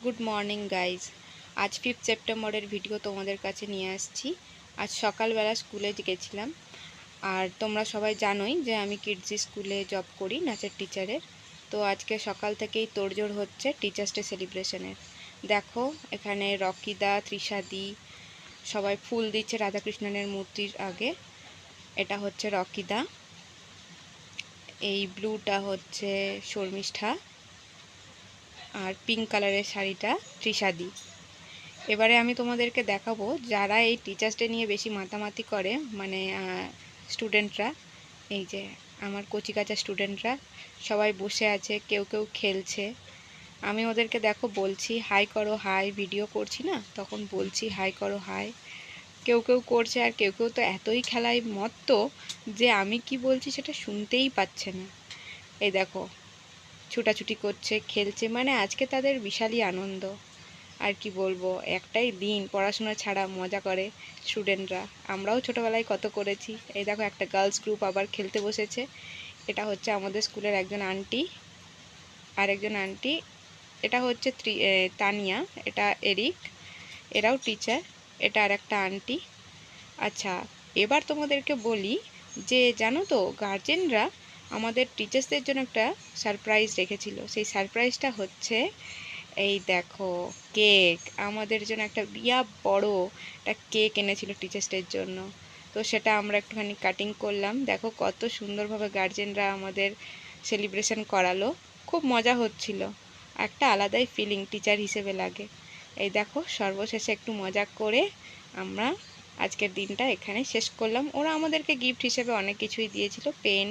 Good morning guys. আজ 5 সেপ্টেম্বরের video তোমাদের কাছে নিয়ে আসছি। আজ সকালবেলা স্কুলে গেছিলাম। আর তোমরা সবাই জানোই যে আমি কিডজি স্কুলে জব করি নাচের টিচারের। তো আজকে সকাল থেকেই তোড়জোড় হচ্ছে টিচার্স ডে সেলিব্রেশনের। দেখো এখানে রকিদা, তৃষাদি সবাই ফুল দিচ্ছে রাধাকৃষ্ণনের মূর্তির আগে। এটা হচ্ছে রকিদা, এই ব্লুটা হচ্ছে শর্মিষ্ঠা, আর পিঙ্ক কালারের শাড়িটা তৃষাদি। এবারে আমি তোমাদেরকে দেখাবো যারা এই টিচার্স ডে নিয়ে বেশি মাতামাতি করে, মানে স্টুডেন্টরা। এই যে আমার কচিকাঁচা স্টুডেন্টরা সবাই বসে আছে, কেউ কেউ খেলছে। আমি ওদেরকে দেখো বলছি হাই করো হাই, ভিডিও করছি না তখন বলছি হাই করো হাই। কেউ কেউ করছে, আর কেউ কেউ তো এতই খেলায় মত্ত যে আমি কি বলছি সেটা শুনতেই পাচ্ছে না। এই দেখো ছুটাছুটি করছে, খেলছে, মানে আজকে তাদের বিশালই আনন্দ। আর কি বলবো, একটাই দিন, পড়াশোনা ছাড়া মজা করে স্টুডেন্টরা। আমরাও ছোটোবেলায় কত করেছি। এই দেখো একটা গার্লস গ্রুপ আবার খেলতে বসেছে। এটা হচ্ছে আমাদের স্কুলের একজন আন্টি, আর একজন আন্টি, এটা হচ্ছে তানিয়া, এটা এরিক, এরাও টিচার। এটা আর একটা আন্টি। আচ্ছা, এবার তোমাদেরকে বলি যে জানো তো গার্জেনরা আমাদের টিচার্সদের জন্য একটা সারপ্রাইজ রেখেছিল। সেই সারপ্রাইজটা হচ্ছে এই দেখো কেক। আমাদের জন্য একটা বিয়া বড় একটা কেক এনেছিল টিচার্স ডের জন্য। তো সেটা আমরা একটুখানি কাটিং করলাম। দেখো কত সুন্দরভাবে গার্জেনরা আমাদের সেলিব্রেশন করালো। খুব মজা হচ্ছিল, একটা আলাদাই ফিলিং টিচার হিসেবে লাগে। এই দেখো সর্বশেষে একটু মজা করে আমরা আজকের দিনটা এখানে শেষ করলাম। ওরা আমাদেরকে গিফট হিসেবে অনেক কিছুই দিয়েছিল, পেন,